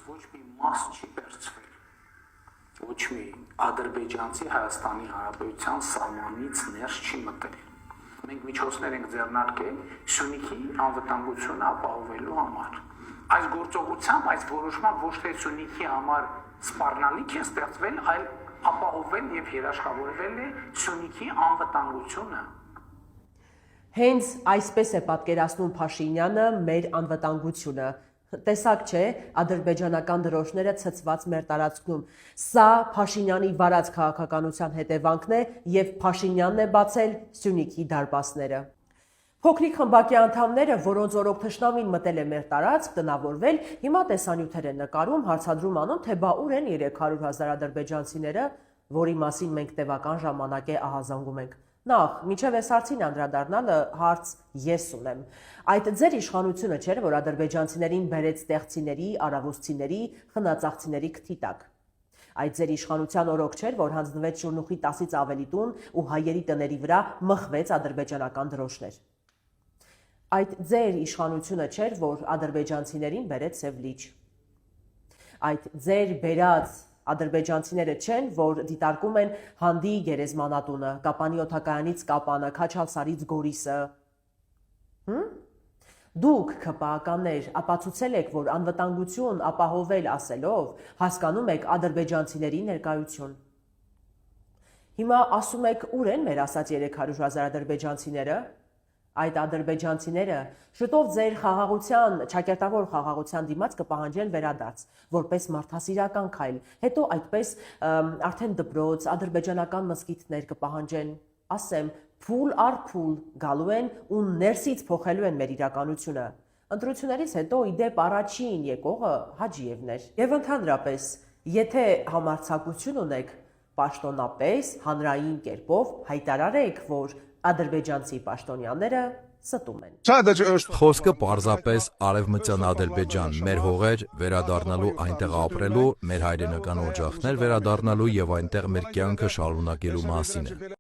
ոչ մի մաս չի վերցվել, ոչ մի ադրբեջանցի Հայաստանի Հանրապետության սահմանից ներս չի մտել։ Մենք միջոցներ ենք ձեռնարկել Սյունիքի անվտանգությունը ապահովելու համար։ Այս գործողությամբ, այս որոշմամբ ոչ թե Սյունիքի համար սպառնալիք է ստեղծվել, այլ ապահովել եւ երաշխավորվել է Սյունիքի անվտանգությունը։ Հենց այսպես է պատկերացնում Փաշինյանը մեր անվտանգությունը։ Տեսակ չէ, ադրբեջանական դրոշները ցցված մեր տարածքում։ Սա Փաշինյանի վարած քաղաքականության հետևանքն է եւ Փաշինյանն է բացել Սյունիքի դարպասները։ Փոքրիկ խմբակի անդամները, որոնց օրոք թշնամին մտել է մեր տարածք, տնավորվել, հիմա տեսանյութեր են նկարում, հարցադրում անում, թե բա ուր են 300,000 ադրբեջանցիները, որի մասին մենք տևական ժամանակ է ահազանգում ենք։ Նախ, մինչև այս հարցին անդրադառնալը հարց ես ունեմ։ Այդ ձեր իշխանությունը չէր, որ ադրբեջանցիներին բերեց տեղցիների, արավոստցիների, խնածաղցիների քթի տակ։ Այդ ձեր իշխանության օրոք չէր, որ հանձնվեց Շուրնուխի 10-ից ավելի տուն ու հայերի տների վրա մխվեց ադրբեջանական դրոշներ։ Այդ ձեր իշխանությունը չէր, որ ադրբեջանցիներին բերեց Սև լիճ։ Այդ ձեր բերած ադրբեջանցիները չեն, որ դիտարկում են Հանդի գերեզմանատունը, Կապանի օդակայանից Կապանը, Քաչալսարից Գորիսը։ Դուք ՔՊԱ-ականներ ապացուցել եք, որ անվտանգություն ապահովել ասելով հասկանում եք ադրբեջանցիների ներկայություն։ Հիմա ասում եք, ուր են մեր ասած 300,000 ադրբեջանցիները։ Այդ ադրբեջանցիները շուտով ձեր խաղաղության, ճակերտավոր խաղաղության դիմաց կպահանջեն վերադարձ, որպես մարդասիրական քայլ, հետո այդպես արդեն դպրոց, ադրբեջանական մզկիթներ կպահանջեն, ասեմ, փուլ առ փուլ գալու են ու ներսից փոխելու են մեր իրականությունը։ Ընտրություններից հետո իդեպ առաջին եկողը Հաջիևն էր։ Եվ ընդհանրապես, եթե համարձակություն ունեք, պաշտոնապես, հանրային կերպով հայտարարեք, որ ադրբեջանցի պաշտոնյաները ստում են։ Խոսքը պարզապես արևմտյան Ադրբեջան, մեր հողեր վերադառնալու, այնտեղ ապրելու, մեր հայրենական օջախներ վերադառնալու եւ այնտեղ մեր կյանքը շարունակելու մասին է։